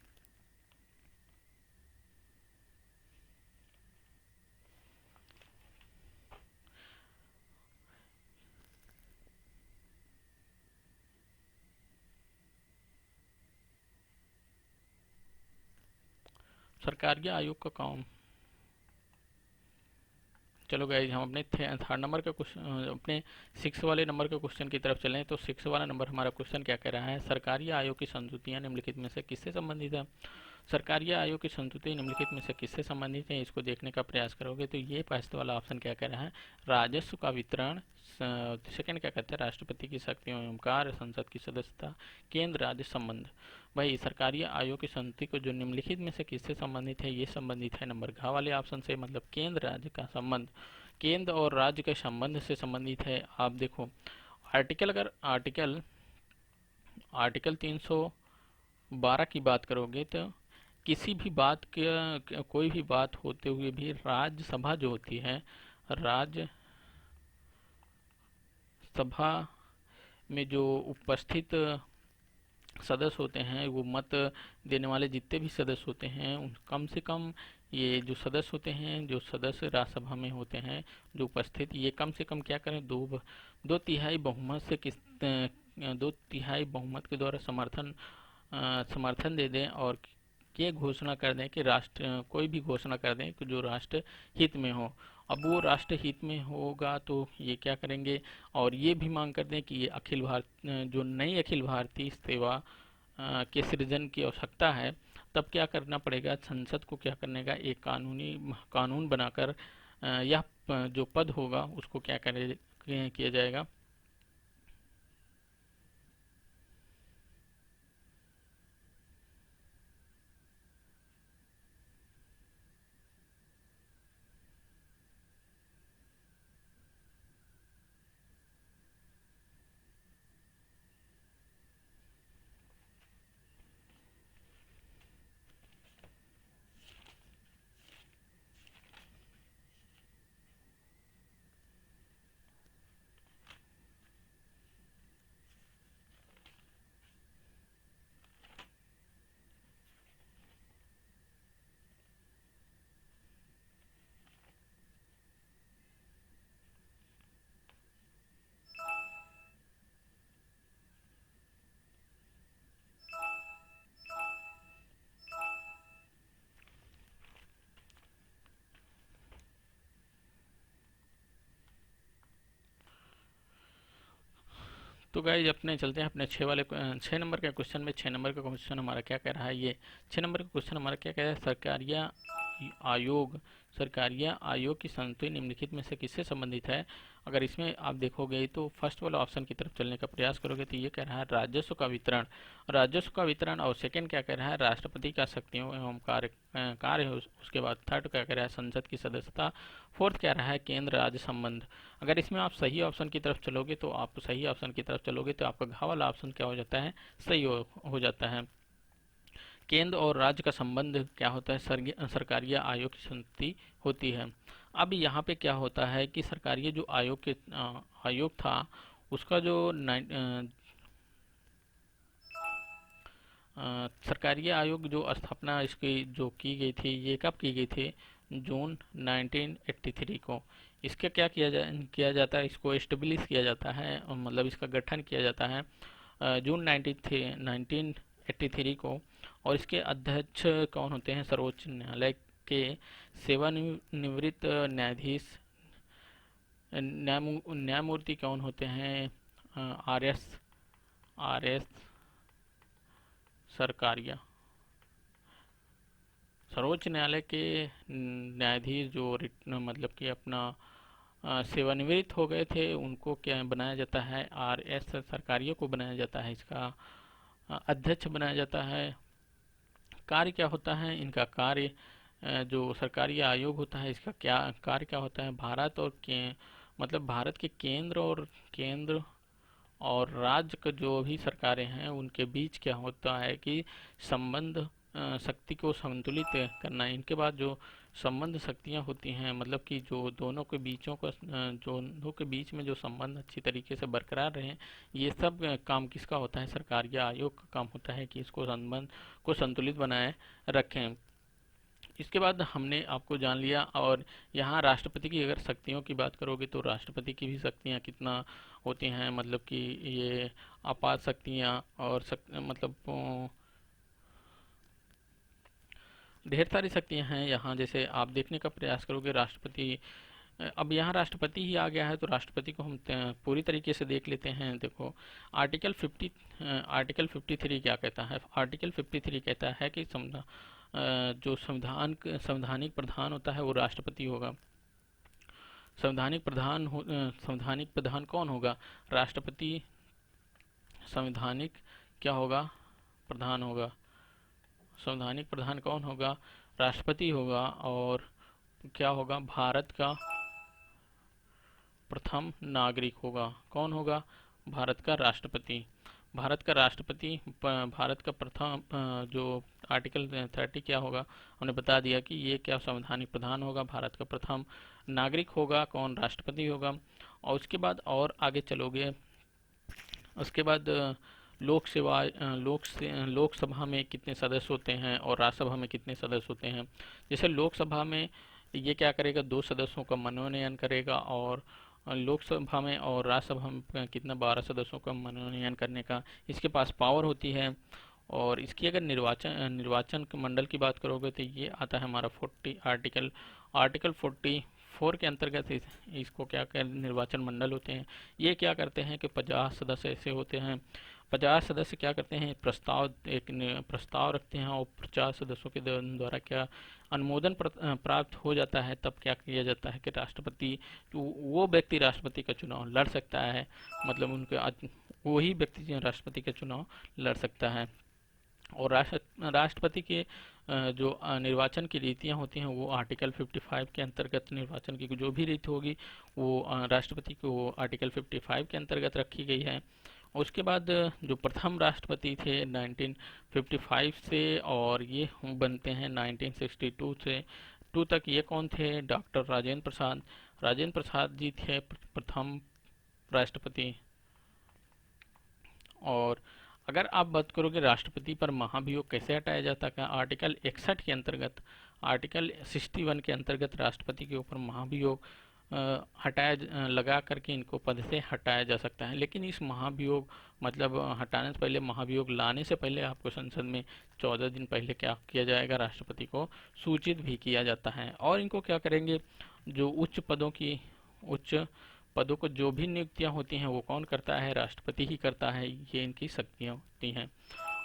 सरकारी आयोग का काम। चलो गाइज, हम अपने थर्ड नंबर का क्वेश्चन, अपने 6 वाले नंबर के क्वेश्चन की तरफ चलें। तो 6 वाला नंबर हमारा क्वेश्चन क्या कह रहा है, सरकारी आयोग की संस्तुतियां निम्नलिखित में से किससे संबंधित है। सरकारी आयोग की संस्तुति निम्नलिखित में से किससे संबंधित है, इसको देखने का प्रयास करोगे तो ये फर्स्ट वाला ऑप्शन क्या कह रहा है, राजस्व का वितरण। सेकंड क्या कहता है, राष्ट्रपति की शक्तियों एवं कार्य, संसद की सदस्यता, केंद्र राज्य संबंध। भाई सरकारी आयोग की संस्तुति को जो निम्नलिखित में से किससे संबंधित है, ये संबंधित है नंबर घ वाले ऑप्शन से, मतलब केंद्र राज्य का संबंध, केंद्र और राज्य के संबंध से संबंधित है। आप देखो आर्टिकल, अगर आर्टिकल 312 की बात करोगे तो किसी भी बात के, कोई भी बात होते हुए भी राज्यसभा जो होती है, राज्यसभा में जो उपस्थित सदस्य होते हैं, वो मत देने वाले जितने भी सदस्य होते हैं, उन कम से कम ये जो सदस्य होते हैं, जो सदस्य राज्यसभा में होते हैं जो उपस्थित, ये कम से कम क्या करें, दो तिहाई बहुमत से दो तिहाई बहुमत के द्वारा समर्थन दे दें और ये घोषणा कर दें कि कोई भी घोषणा कर दें कि जो राष्ट्र हित में हो। अब वो राष्ट्र हित में होगा तो ये क्या करेंगे, और ये भी मांग कर दें कि ये जो नई अखिल भारतीय सेवा के सृजन की आवश्यकता है, तब क्या करना पड़ेगा, संसद को क्या करने का, एक कानून बनाकर यह जो पद होगा उसको क्या किया जाएगा, तो गाइज अपने चलते हैं अपने 6 नंबर के क्वेश्चन में। 6 नंबर का क्वेश्चन हमारा क्या कह रहा है, ये 6 नंबर का क्वेश्चन हमारा क्या कह रहा है, आयोग सरकारिया आयोग की संस्तुति निम्नलिखित में से किससे संबंधित है। अगर इसमें आप देखोगे तो फर्स्ट वाला ऑप्शन की तरफ चलने का प्रयास करोगे तो ये कह रहा है राजस्व का वितरण, और सेकंड क्या कह रहा है, राष्ट्रपति का शक्तियों एवं कार्य उसके बाद थर्ड क्या कह रहा है, संसद की सदस्यता, फोर्थ कह रहा है केंद्र राज्य संबंध। अगर इसमें आप सही ऑप्शन की तरफ चलोगे तो आपका घ वाला ऑप्शन क्या हो जाता है, सही हो जाता है। केंद्र और राज्य का संबंध क्या होता है, सरकारीय आयोग की संस्तुति होती है। अब यहाँ पे क्या होता है कि सरकारीय जो आयोग था उसका जो सरकारीय आयोग जो स्थापना इसकी जो की गई थी, ये कब की गई थी, जून 1983 को। इसका क्या किया जाता है, इसको एस्टेब्लिश किया जाता है, मतलब इसका गठन किया जाता है जून 1983 को। और इसके अध्यक्ष कौन होते हैं, सर्वोच्च न्यायालय के सेवानिवृत्त न्यायाधीश न्यायमूर्ति कौन होते हैं, आर एस सरकारिया। सर्वोच्च न्यायालय के न्यायाधीश जो मतलब कि अपना सेवानिवृत्त हो गए थे, उनको क्या बनाया जाता है, आर.एस. सरकारिया को बनाया जाता है, इसका अध्यक्ष बनाया जाता है। कार्य क्या होता है इनका, कार्य जो सरकारी आयोग होता है इसका क्या कार्य क्या होता है, भारत और मतलब भारत के केंद्र और राज्य का जो भी सरकारें हैं उनके बीच क्या होता है कि संबंध शक्ति को संतुलित करना है। इनके बाद जो संबंध शक्तियाँ होती हैं, मतलब कि जो दोनों के बीच में जो संबंध अच्छी तरीके से बरकरार रहे, ये सब काम किसका होता है, सरकारी आयोग का काम होता है कि इसको संबंध को संतुलित बनाए रखें। इसके बाद हमने आपको जान लिया। और यहाँ राष्ट्रपति की अगर शक्तियों की बात करोगे तो राष्ट्रपति की भी शक्तियाँ कितना होती हैं, मतलब कि ये आपात शक्तियाँ और मतलब ढेर सारी शक्तियाँ हैं यहाँ। जैसे आप देखने का प्रयास करोगे राष्ट्रपति, अब यहाँ राष्ट्रपति ही आ गया है तो राष्ट्रपति को हम पूरी तरीके से देख लेते हैं। देखो आर्टिकल 53 क्या कहता है, आर्टिकल 53 कहता है कि जो संवैधानिक प्रधान होता है वो राष्ट्रपति होगा। संवैधानिक प्रधान कौन होगा? राष्ट्रपति। संवैधानिक क्या होगा? प्रधान होगा। संवैधानिक प्रधान कौन होगा? राष्ट्रपति होगा। और क्या होगा? भारत का प्रथम नागरिक होगा। कौन होगा? भारत का राष्ट्रपति। भारत का राष्ट्रपति, भारत का प्रथम जो आर्टिकल 30 क्या होगा, हमने बता दिया कि ये क्या संवैधानिक प्रधान होगा, भारत का प्रथम नागरिक होगा। कौन? राष्ट्रपति होगा। और उसके बाद और आगे चलोगे, उसके बाद लोकसभा में कितने सदस्य होते हैं और राज्यसभा में कितने सदस्य होते हैं। जैसे लोकसभा में ये क्या करेगा? 2 सदस्यों का मनोनयन करेगा। और लोकसभा में और राज्यसभा में कितना? 12 सदस्यों का मनोनयन करने का इसके पास पावर होती है। और इसकी अगर निर्वाचन मंडल की बात करोगे तो ये आता है हमारा 40 आर्टिकल 44 के अंतर्गत इसको क्या कर निर्वाचन मंडल होते हैं। ये क्या करते हैं कि 50 सदस्य ऐसे होते हैं। 50 सदस्य क्या करते हैं? प्रस्ताव रखते हैं और 50 सदस्यों के द्वारा क्या अनुमोदन प्राप्त हो जाता है, तब क्या किया जाता है कि राष्ट्रपति, वो व्यक्ति राष्ट्रपति का चुनाव लड़ सकता है। मतलब उनके वही व्यक्ति राष्ट्रपति का चुनाव लड़ सकता है। और राष्ट्रपति के जो निर्वाचन की रीतियां होती हैं वो आर्टिकल 55 के अंतर्गत, निर्वाचन की जो भी रीति होगी वो राष्ट्रपति को आर्टिकल 55 के अंतर्गत रखी गई है। उसके बाद जो प्रथम राष्ट्रपति थे 1955 से, और ये बनते हैं 1962 से 2 तक, ये कौन थे? डॉक्टर राजेंद्र प्रसाद जी थे प्रथम राष्ट्रपति। और अगर आप बात करोगे राष्ट्रपति पर महाभियोग कैसे हटाया जाता है, आर्टिकल 61 के अंतर्गत, आर्टिकल 61 के अंतर्गत राष्ट्रपति के ऊपर महाभियोग लगा करके इनको पद से हटाया जा सकता है। लेकिन इस महाभियोग मतलब हटाने से पहले, महाभियोग लाने से पहले आपको संसद में 14 दिन पहले क्या किया जाएगा? राष्ट्रपति को सूचित भी किया जाता है। और इनको क्या करेंगे? जो उच्च पदों को जो भी नियुक्तियां होती हैं वो कौन करता है? राष्ट्रपति ही करता है। ये इनकी शक्तियां होती हैं।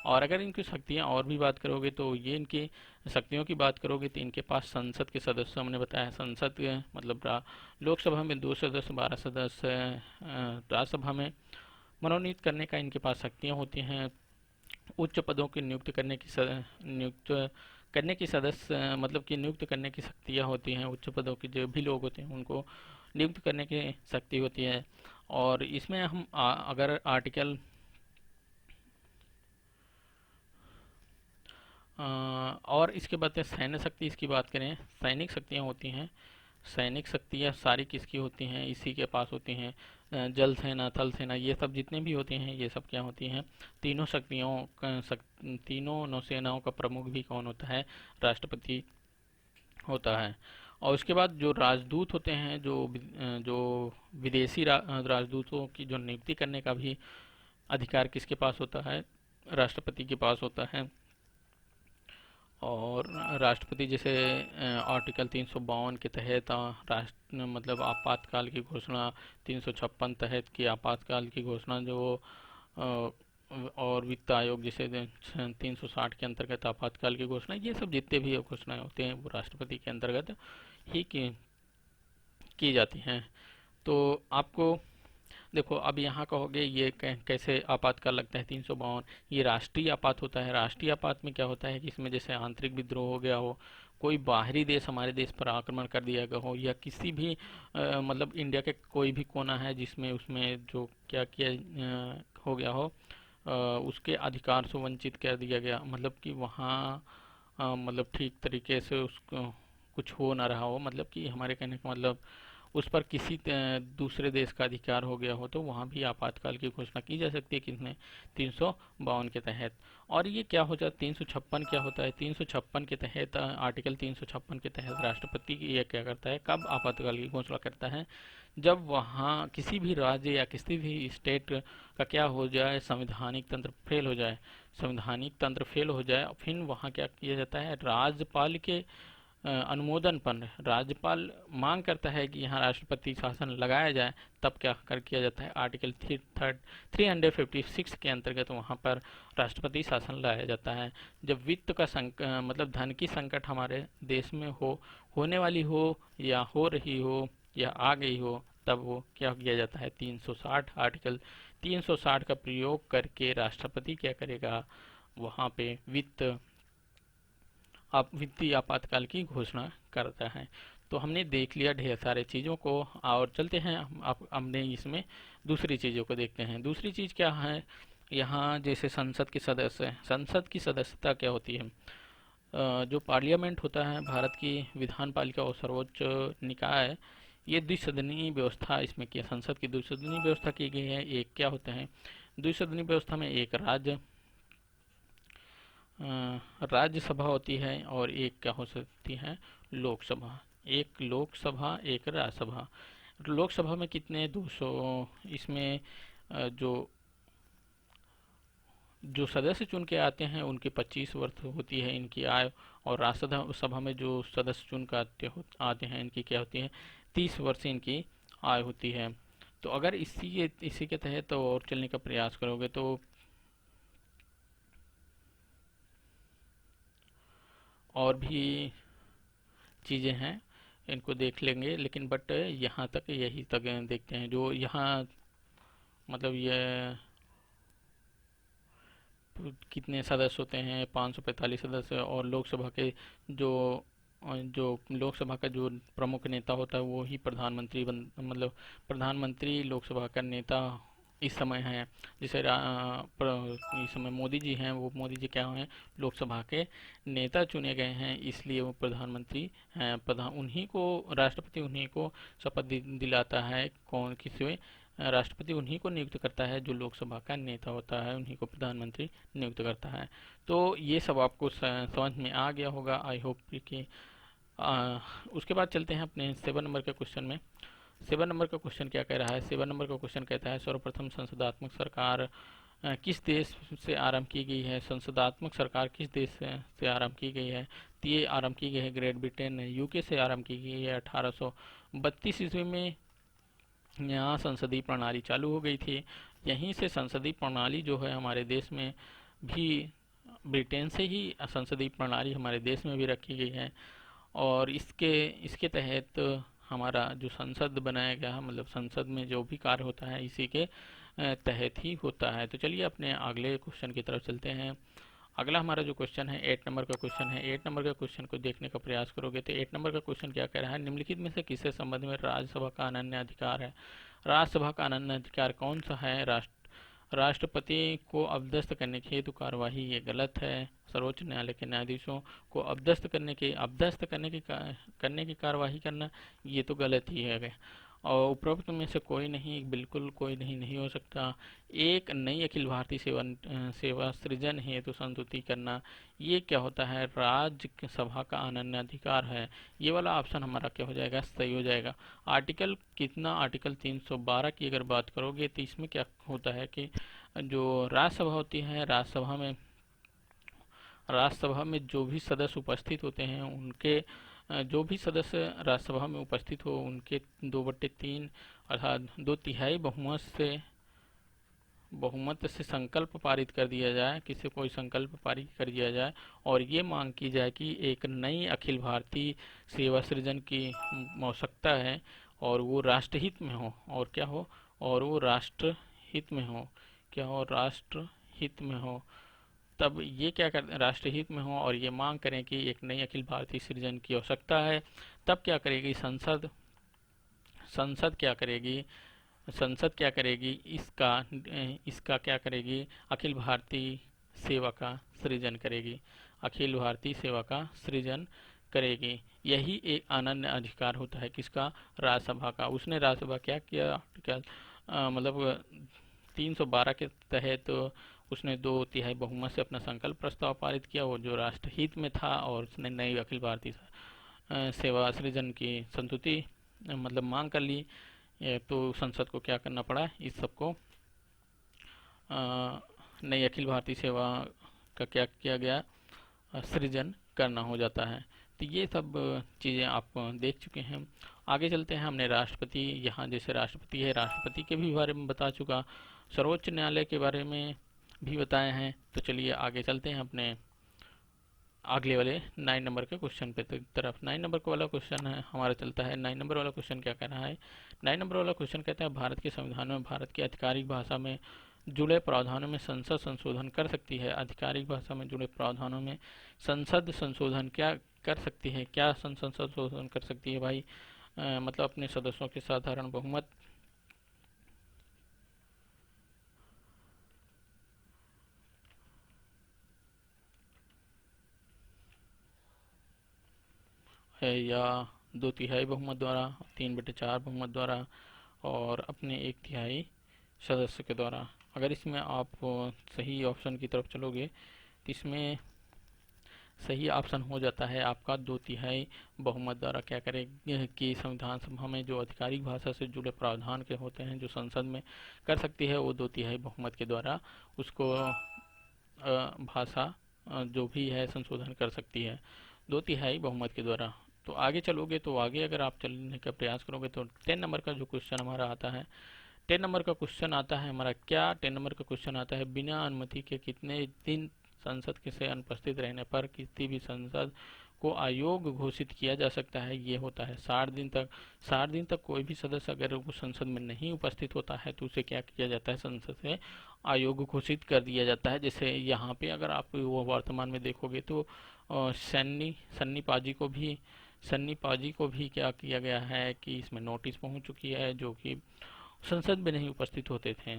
और अगर इनकी शक्तियां और भी बात करोगे तो ये इनकी शक्तियों की बात करोगे तो इनके पास संसद के सदस्य, हमने बताया संसद मतलब लोकसभा में 2 सदस्य, 12 सदस्य, राज्यसभा में मनोनीत करने का इनके पास शक्तियां होती हैं। उच्च पदों की नियुक्त करने की सदस्य मतलब कि नियुक्त करने की शक्तियाँ होती हैं। उच्च पदों के जो भी लोग होते हैं उनको नियुक्त करने की शक्ति होती है। और इसमें हम अगर आर्टिकल और इसके बाद सैन्य शक्ति इसकी बात करें, सैनिक शक्तियाँ होती हैं। सैनिक शक्तियाँ सारी किसकी होती हैं? इसी के पास होती हैं। जल सेना, थल सेना, ये सब जितने भी होते हैं ये सब क्या होती हैं? तीनों नौसेनाओं का प्रमुख भी कौन होता है? राष्ट्रपति होता है। और उसके बाद जो राजदूत होते हैं, जो विदेशी राजदूतों की जो नियुक्ति करने का भी अधिकार किसके पास होता है? राष्ट्रपति के पास होता है। और राष्ट्रपति जैसे आर्टिकल 352 के तहत राष्ट्र मतलब आपातकाल की घोषणा, 356 तहत की आपातकाल की घोषणा जो और वित्त आयोग जैसे 360 के अंतर्गत आपातकाल की घोषणा, ये सब जितने भी घोषणाएं होते हैं वो राष्ट्रपति के अंतर्गत ही की जाती हैं। तो आपको देखो, अब यहाँ कहोगे ये कैसे आपातकाल लगता है 352? ये राष्ट्रीय आपात होता है। राष्ट्रीय आपात में क्या होता है कि इसमें जैसे आंतरिक विद्रोह हो गया हो, कोई बाहरी देश हमारे देश पर आक्रमण कर दिया गया हो, या किसी भी मतलब इंडिया के कोई भी कोना है जिसमें उसमें जो क्या किया हो गया हो, उसके अधिकार से वंचित कर दिया गया, मतलब कि वहाँ मतलब ठीक तरीके से उसको कुछ हो ना रहा हो, मतलब कि हमारे कहने का मतलब उस पर किसी दूसरे देश का अधिकार हो गया हो, तो वहाँ भी आपातकाल की घोषणा की जा सकती है किसमें? 352 के तहत। और ये क्या हो जाता है? 356 क्या होता है? 356 के तहत, आर्टिकल 356 के तहत राष्ट्रपति ये क्या करता है? कब आपातकाल की घोषणा करता है? जब वहाँ किसी भी राज्य या किसी भी स्टेट का क्या हो जाए? संवैधानिक तंत्र फेल हो जाए। संवैधानिक तंत्र फेल हो जाए, फिर वहाँ क्या किया जाता है? राज्यपाल के अनुमोदन पर राज्यपाल मांग करता है कि यहाँ राष्ट्रपति शासन लगाया जाए, तब क्या कर किया जाता है, आर्टिकल 356 के अंतर्गत वहाँ पर राष्ट्रपति शासन लाया जाता है। जब वित्त का मतलब धन की संकट हमारे देश में होने वाली हो या हो रही हो या आ गई हो, तब वो क्या किया जाता है, 360 आर्टिकल 360 का प्रयोग करके राष्ट्रपति क्या करेगा, वहाँ पे वित्तीय आपातकाल की घोषणा करता है। तो हमने देख लिया ढेर सारे चीज़ों को, और चलते हैं अब हमने इसमें दूसरी चीज़ों को देखते हैं। दूसरी चीज़ क्या है, यहाँ जैसे संसद के सदस्य हैं, संसद की सदस्यता क्या होती है। जो पार्लियामेंट होता है, भारत की विधान पालिका और सर्वोच्च निकाय है, ये द्विसदनीय व्यवस्था इसमें की, संसद की द्विसदनीय व्यवस्था की गई है। एक क्या होता है, द्विसदनीय व्यवस्था में एक राज्यसभा होती है और एक क्या हो सकती है, लोकसभा। एक लोकसभा एक राज्यसभा। लोकसभा में कितने 200, इसमें जो जो सदस्य चुन के आते हैं उनकी 25 वर्ष होती है इनकी आयु, और राज्यसभा में जो सदस्य चुन के आते हैं इनकी क्या होती है, 30 वर्ष इनकी आयु होती है। तो अगर इसी के तहत तो और चलने का प्रयास करोगे तो और भी चीज़ें हैं, इनको देख लेंगे, लेकिन बट यहाँ तक यही तक देखते हैं। जो यहाँ मतलब ये कितने सदस्य होते हैं, 545 सदस्य, और लोकसभा के जो जो लोकसभा का जो प्रमुख नेता होता है वो ही प्रधानमंत्री मतलब प्रधानमंत्री लोकसभा का नेता इस समय है। जैसे इस समय मोदी जी हैं, वो मोदी जी क्या हैं, लोकसभा के नेता चुने गए हैं, इसलिए वो प्रधानमंत्री हैं। उन्हीं को राष्ट्रपति उन्हीं को शपथ दिलाता है, कौन किसी राष्ट्रपति उन्हीं को नियुक्त करता है, जो लोकसभा का नेता होता है उन्हीं को प्रधानमंत्री नियुक्त करता है। तो ये सब आपको समझ में आ गया होगा, आई होप कि उसके बाद चलते हैं अपने 7 नंबर के क्वेश्चन में। 7 नंबर का क्वेश्चन क्या कह रहा है, 7 नंबर का क्वेश्चन कहता है सर्वप्रथम संसदात्मक सरकार किस देश से आरंभ की गई है। संसदात्मक सरकार किस देश से आरंभ की गई है, तो ये आरंभ की गई है ग्रेट ब्रिटेन यूके से आरंभ की गई है 1832 ईस्वी में। यहाँ संसदीय प्रणाली चालू हो गई थी। यहीं से संसदीय प्रणाली जो है हमारे देश में भी, ब्रिटेन से ही संसदीय प्रणाली हमारे देश में भी रखी गई है, और इसके इसके तहत हमारा जो संसद बनाया गया है, मतलब संसद में जो भी कार्य होता है इसी के तहत ही होता है। तो चलिए अपने अगले क्वेश्चन की तरफ चलते हैं। अगला हमारा जो क्वेश्चन है 8 नंबर का क्वेश्चन है। 8 नंबर का क्वेश्चन को देखने का प्रयास करोगे तो 8 नंबर का क्वेश्चन क्या कह रहा है, निम्नलिखित में से किससे संबंध में राज्यसभा का अनन्य अधिकार है। राज्यसभा का अनन्य अधिकार कौन सा है, राष्ट्रपति को अभ्यस्त करने की हेतु कार्यवाही, ये गलत है। सर्वोच्च न्यायालय के न्यायाधीशों को करने की कार्यवाही करना, ये तो गलत ही है। और उपरोक्त में से कोई नहीं, बिल्कुल कोई नहीं हो सकता। एक नई अखिल भारतीय सेवा सृजन हेतु संस्तुति करना, ये क्या होता है, राज्यसभा का अनन्य अधिकार है। ये वाला ऑप्शन हमारा क्या हो जाएगा, सही हो जाएगा। आर्टिकल कितना, आर्टिकल 312 की अगर बात करोगे तो इसमें क्या होता है कि जो राज्यसभा होती है, राज्यसभा में जो भी सदस्य उपस्थित होते हैं उनके जो भी सदस्य राज्यसभा में उपस्थित हो उनके 2/3 अर्थात 2/3 बहुमत से संकल्प पारित कर दिया जाए, किसी कोई संकल्प पारित कर दिया जाए, और ये मांग की जाए कि एक नई अखिल भारतीय सेवा सृजन की आवश्यकता है, और वो राष्ट्रहित में हो, और क्या हो, और वो राष्ट्रहित में हो, क्या हो, राष्ट्रहित में हो। तब ये क्या कर राष्ट्रहित में हो और ये मांग करें कि एक नई अखिल भारतीय सृजन की आवश्यकता है, तब क्या करेगी संसद, संसद क्या करेगी, संसद क्या करेगी, इसका इसका क्या करेगी, अखिल भारतीय सेवा का सृजन करेगी, अखिल भारतीय सेवा का सृजन करेगी। यही एक अनन्य अधिकार होता है किसका, राज्यसभा का। उसने राज्यसभा क्या किया, आर्टिकल मतलब 312 के तहत उसने 2/3 बहुमत से अपना संकल्प प्रस्ताव पारित किया, वो जो राष्ट्रहित में था, और उसने नई अखिल भारतीय सेवा सृजन की संस्तुति मतलब मांग कर ली। तो संसद को क्या करना पड़ा, इस सबको नई अखिल भारतीय सेवा का क्या किया गया, सृजन करना हो जाता है। तो ये सब चीज़ें आप देख चुके हैं। आगे चलते हैं। हमने राष्ट्रपति, यहाँ जैसे राष्ट्रपति है, राष्ट्रपति के भी बारे में बता चुका, सर्वोच्च न्यायालय के बारे में भी बताए हैं। तो चलिए आगे चलते हैं अपने अगले वाले 9 नंबर के क्वेश्चन पे तरफ। 9 नंबर वाला क्वेश्चन है हमारा चलता है। 9 नंबर वाला क्वेश्चन क्या कह रहा है? 9 नंबर वाला क्वेश्चन कहता है, भारत के संविधान में भारत की आधिकारिक भाषा में जुड़े प्रावधानों में संसद संशोधन कर सकती है। आधिकारिक भाषा में जुड़े प्रावधानों में संसद संशोधन क्या कर सकती है? क्या संसद संशोधन कर सकती है भाई? मतलब अपने सदस्यों के साधारण बहुमत है, या 2/3 बहुमत द्वारा, 3/4 बहुमत द्वारा, और अपने 1/3 सदस्य के द्वारा। अगर इसमें आप सही ऑप्शन की तरफ चलोगे तो इसमें सही ऑप्शन हो जाता है आपका 2/3 बहुमत द्वारा। क्या करें कि संविधान सभा में जो आधिकारिक भाषा से जुड़े प्रावधान के होते हैं जो संसद में कर सकती है, वो 2/3 बहुमत के द्वारा उसको भाषा जो भी है संशोधन कर सकती है 2/3 बहुमत के द्वारा। तो आगे चलोगे तो आगे अगर आप चलने का प्रयास करोगे तो 10 नंबर का जो क्वेश्चन हमारा आता है, 10 नंबर का क्वेश्चन आता है हमारा क्या? 10 नंबर का क्वेश्चन आता है, बिना अनुमति के कितने दिन संसद के से अनुपस्थित रहने पर किसी भी संसद को अयोग्य घोषित किया जा सकता है? ये होता है 60 दिन तक। 60 दिन तक कोई भी सदस्य अगर वो संसद में नहीं उपस्थित होता है तो उसे क्या किया जाता है? संसद से अयोग्य घोषित कर दिया जाता है। जैसे यहाँ पे अगर आप वो वर्तमान में देखोगे तो सन्नी पाजी को भी क्या किया गया है कि इसमें नोटिस पहुंच चुकी है, जो कि संसद में नहीं उपस्थित होते थे।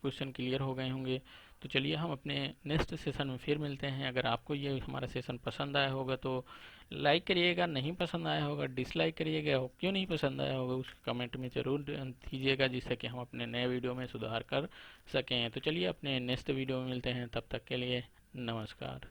क्वेश्चन क्लियर हो गए होंगे। तो चलिए हम अपने नेक्स्ट सेशन में फिर मिलते हैं। अगर आपको ये हमारा सेशन पसंद आया होगा तो लाइक करिएगा, नहीं पसंद आया होगा डिसलाइक करिएगा, और क्यों नहीं पसंद आया होगा उसके कमेंट में ज़रूर दीजिएगा, जिससे कि हम अपने नए वीडियो में सुधार कर सकें। तो चलिए अपने नेक्स्ट वीडियो में मिलते हैं, तब तक के लिए नमस्कार।